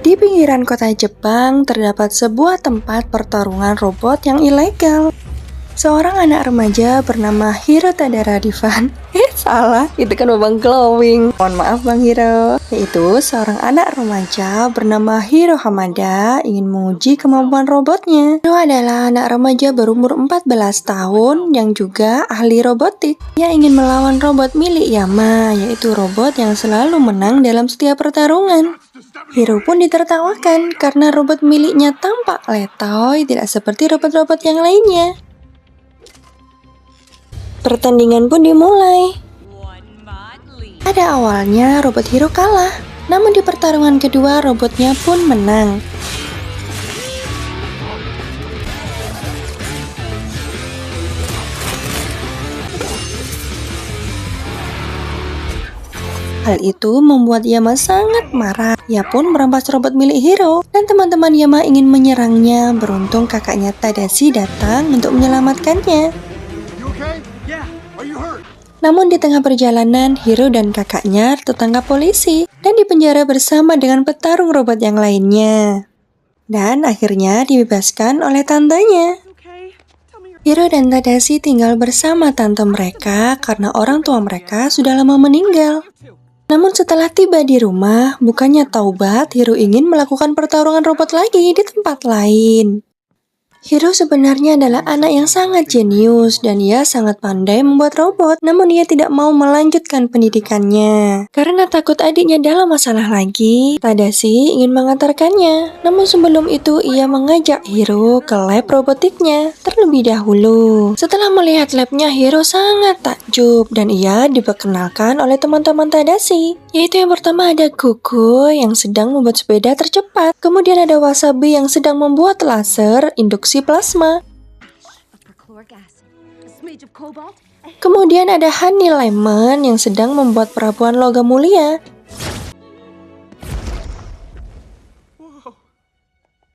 Di pinggiran kota Jepang terdapat sebuah tempat pertarungan robot yang ilegal. Seorang anak remaja bernama Hiro Tadara Divan. Salah, itu kan Babang Glowing. Mohon maaf Bang Hiro. Yaitu seorang anak remaja bernama Hiro Hamada ingin menguji kemampuan robotnya. Hiro adalah anak remaja berumur 14 tahun yang juga ahli robotik. Ia ingin melawan robot milik Yama, yaitu robot yang selalu menang dalam setiap pertarungan. Hiro pun ditertawakan karena robot miliknya tampak letoy, tidak seperti robot-robot yang lainnya. Pertandingan pun dimulai. Pada awalnya robot Hiro kalah, namun di pertarungan kedua robotnya pun menang. Hal itu membuat Yama sangat marah. Ia pun merampas robot milik Hiro dan teman-teman Yama ingin menyerangnya. Beruntung kakaknya Tadashi datang untuk menyelamatkannya. Namun di tengah perjalanan, Hiro dan kakaknya tertangkap polisi dan dipenjara bersama dengan petarung robot yang lainnya. Dan akhirnya dibebaskan oleh tantenya. Hiro dan Tadashi tinggal bersama tante mereka karena orang tua mereka sudah lama meninggal. Namun setelah tiba di rumah, bukannya taubat, Hiro ingin melakukan pertarungan robot lagi di tempat lain. Hiro sebenarnya adalah anak yang sangat jenius dan ia sangat pandai membuat robot, namun ia tidak mau melanjutkan pendidikannya. Karena takut adiknya dalam masalah lagi, Tadashi ingin mengantarkannya. Namun sebelum itu ia mengajak Hiro ke lab robotiknya terlebih dahulu. Setelah melihat labnya, Hiro sangat takjub dan ia diperkenalkan oleh teman-teman Tadashi. Yaitu yang pertama ada Goku yang sedang membuat sepeda tercepat. Kemudian ada Wasabi yang sedang membuat laser induksi plasma. Kemudian ada Honey Lemon yang sedang membuat perabuan logam mulia.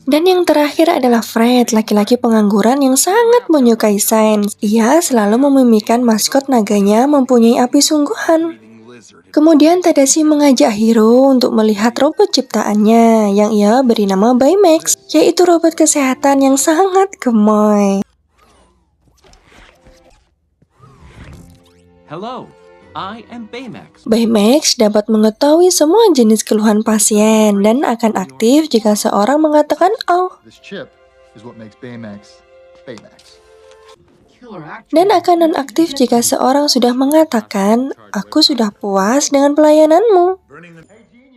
Dan yang terakhir adalah Fred, laki-laki pengangguran yang sangat menyukai sains. Ia selalu memimpikan maskot naganya mempunyai api sungguhan. Kemudian Tadashi mengajak Hiro untuk melihat robot ciptaannya yang ia beri nama Baymax, yaitu robot kesehatan yang sangat gemoy. Hello, I am Baymax. Baymax dapat mengetahui semua jenis keluhan pasien dan akan aktif jika seorang mengatakan "oh", This chip is what makes Baymax Baymax. dan akan nonaktif jika seorang sudah mengatakan "aku sudah puas dengan pelayananmu".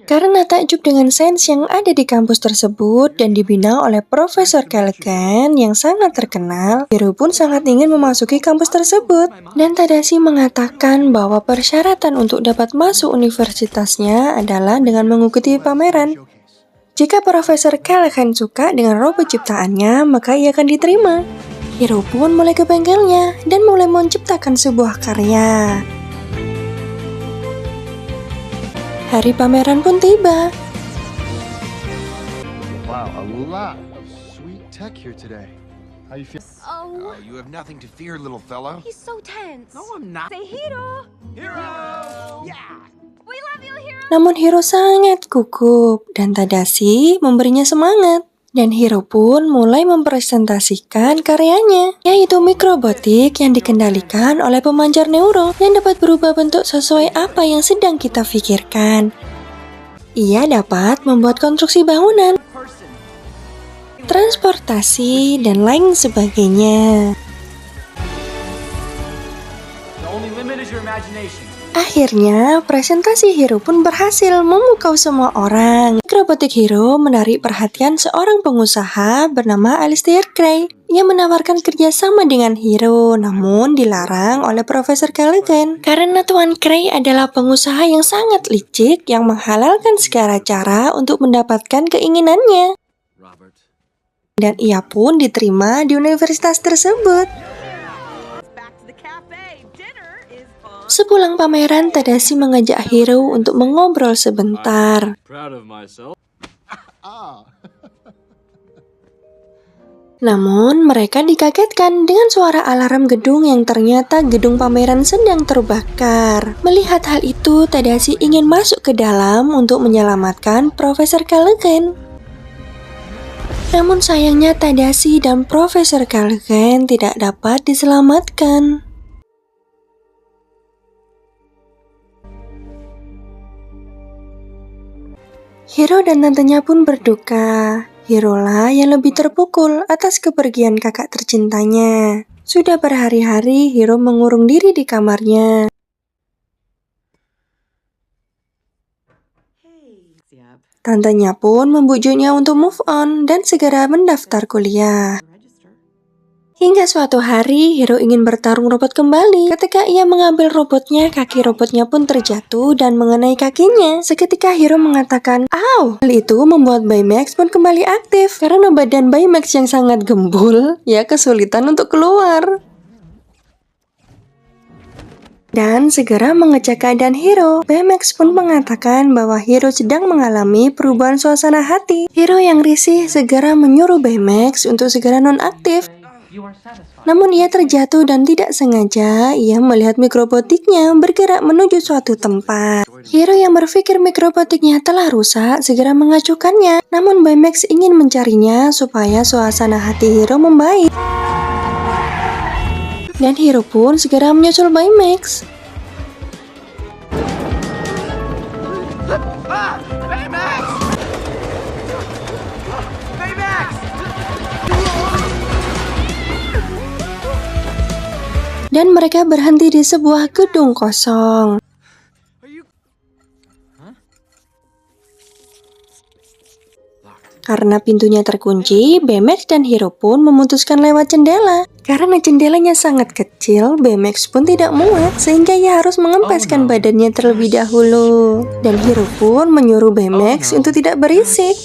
Karena takjub dengan sains yang ada di kampus tersebut dan dibina oleh Profesor Callaghan yang sangat terkenal, Hiro pun sangat ingin memasuki kampus tersebut. Dan Tadashi mengatakan bahwa persyaratan untuk dapat masuk universitasnya adalah dengan mengikuti pameran. Jika Profesor Callaghan suka dengan robot ciptaannya, maka ia akan diterima. Hiro pun mulai ke bengkelnya dan mulai menciptakan sebuah karya. Hari pameran pun tiba. Wow, a lot of sweet tech here today. How you feel? Oh, You have nothing to fear, little fellow. he's so tense. No, I'm not. Say Hiro. Hero! Yeah. We love you, Hiro. Namun Hiro sangat gugup dan Tadashi memberinya semangat. Dan Hiro pun mulai mempresentasikan karyanya, yaitu mikrobotik yang dikendalikan oleh pemancar neuro yang dapat berubah bentuk sesuai apa yang sedang kita pikirkan. Ia dapat membuat konstruksi bangunan, transportasi, dan lain sebagainya. The only limit is your imagination. Akhirnya, presentasi Hiro pun berhasil memukau semua orang. Mikrobotik Hiro menarik perhatian seorang pengusaha bernama Alistair Gray. Ia menawarkan kerjasama dengan Hiro, namun dilarang oleh Profesor Callaghan. Karena Tuan Gray adalah pengusaha yang sangat licik yang menghalalkan segala cara untuk mendapatkan keinginannya. Robert. Dan ia pun diterima di universitas tersebut. Back to the cafe. Dinner is on. Sepulang pameran, Tadashi mengajak Hiro untuk mengobrol sebentar. Proud of myself. Ah, Namun, mereka dikagetkan dengan suara alarm gedung yang ternyata gedung pameran sedang terbakar. Melihat hal itu, Tadashi ingin masuk ke dalam untuk menyelamatkan Profesor Callaghan. Namun sayangnya Tadashi dan Profesor Callaghan tidak dapat diselamatkan. Hiro dan tantenya pun berduka. Hiro lah yang lebih terpukul atas kepergian kakak tercintanya. Sudah berhari-hari Hiro mengurung diri di kamarnya. Tantenya pun membujuknya untuk move on dan segera mendaftar kuliah. Hingga suatu hari, Hiro ingin bertarung robot kembali. Ketika ia mengambil robotnya, kaki robotnya pun terjatuh dan mengenai kakinya. Seketika Hiro mengatakan, "Au!" Hal itu membuat Baymax pun kembali aktif. Karena badan Baymax yang sangat gembul, ia kesulitan untuk keluar. Dan segera mengecek keadaan Hiro. Baymax pun mengatakan bahwa Hiro sedang mengalami perubahan suasana hati. Hiro yang risih segera menyuruh Baymax untuk segera nonaktif. You are satisfied. Namun ia terjatuh dan tidak sengaja ia melihat mikrobotiknya bergerak menuju suatu tempat. Hiro yang berpikir mikrobotiknya telah rusak segera mengacuhkannya. Namun Baymax ingin mencarinya supaya suasana hati Hiro membaik. Dan Hiro pun segera menyusul Baymax. Baymax! Baymax! Dan mereka berhenti di sebuah gedung kosong. Karena pintunya terkunci, Baymax dan Hiro pun memutuskan lewat jendela. Karena jendelanya sangat kecil, Baymax pun tidak muat sehingga ia harus mengempeskan badannya terlebih dahulu. Dan Hiro pun menyuruh Baymax untuk tidak berisik.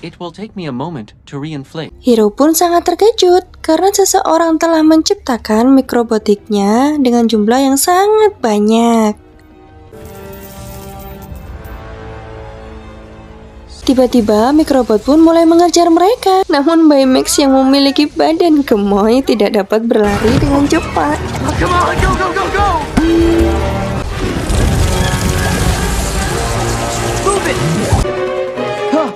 It will take me a moment to reinflate. Hiro pun sangat terkejut karena seseorang telah menciptakan mikrobotiknya dengan jumlah yang sangat banyak. Tiba-tiba mikrobot pun mulai mengejar mereka. Namun Baymax yang memiliki badan gemoy tidak dapat berlari dengan cepat. Come on, go, go, go, go! Move it! Huh.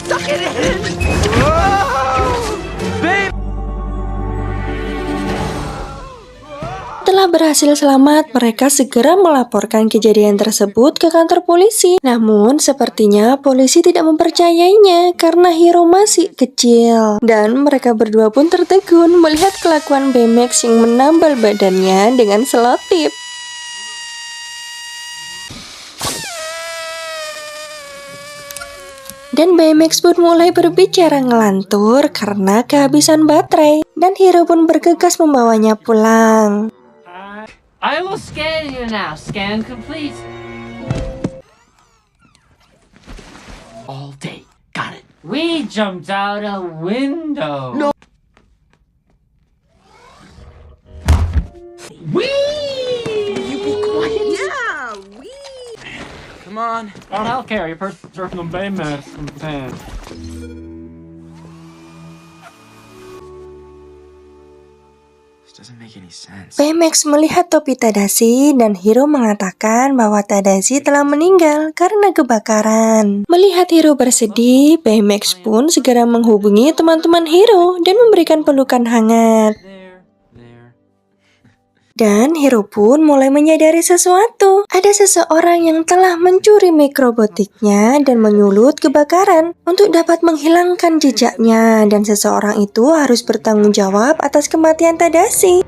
Suck it in! Whoa! Babe! Setelah berhasil selamat, mereka segera melaporkan kejadian tersebut ke kantor polisi. Namun, sepertinya polisi tidak mempercayainya karena Hiro masih kecil. Dan mereka berdua pun tertegun melihat kelakuan Baymax yang menambal badannya dengan selotip. Dan Baymax pun mulai berbicara ngelantur karena kehabisan baterai. Dan Hiro pun bergegas membawanya pulang. I will scan you now. Scan complete. All day. Got it. We jumped out a window. No. You be quiet. Yeah, we. Come on. Lord, I'll carry personal Baymax from Japan. This doesn't make any sense. Baymax melihat topi Tadashi dan Hiro mengatakan bahwa Tadashi telah meninggal karena kebakaran. Melihat Hiro bersedih, Baymax pun segera menghubungi teman-teman Hiro dan memberikan pelukan hangat. There, there. Dan Hiro pun mulai menyadari sesuatu. Ada seseorang yang telah mencuri mikrobotiknya dan menyulut kebakaran untuk dapat menghilangkan jejaknya. Dan seseorang itu harus bertanggung jawab atas kematian Tadashi.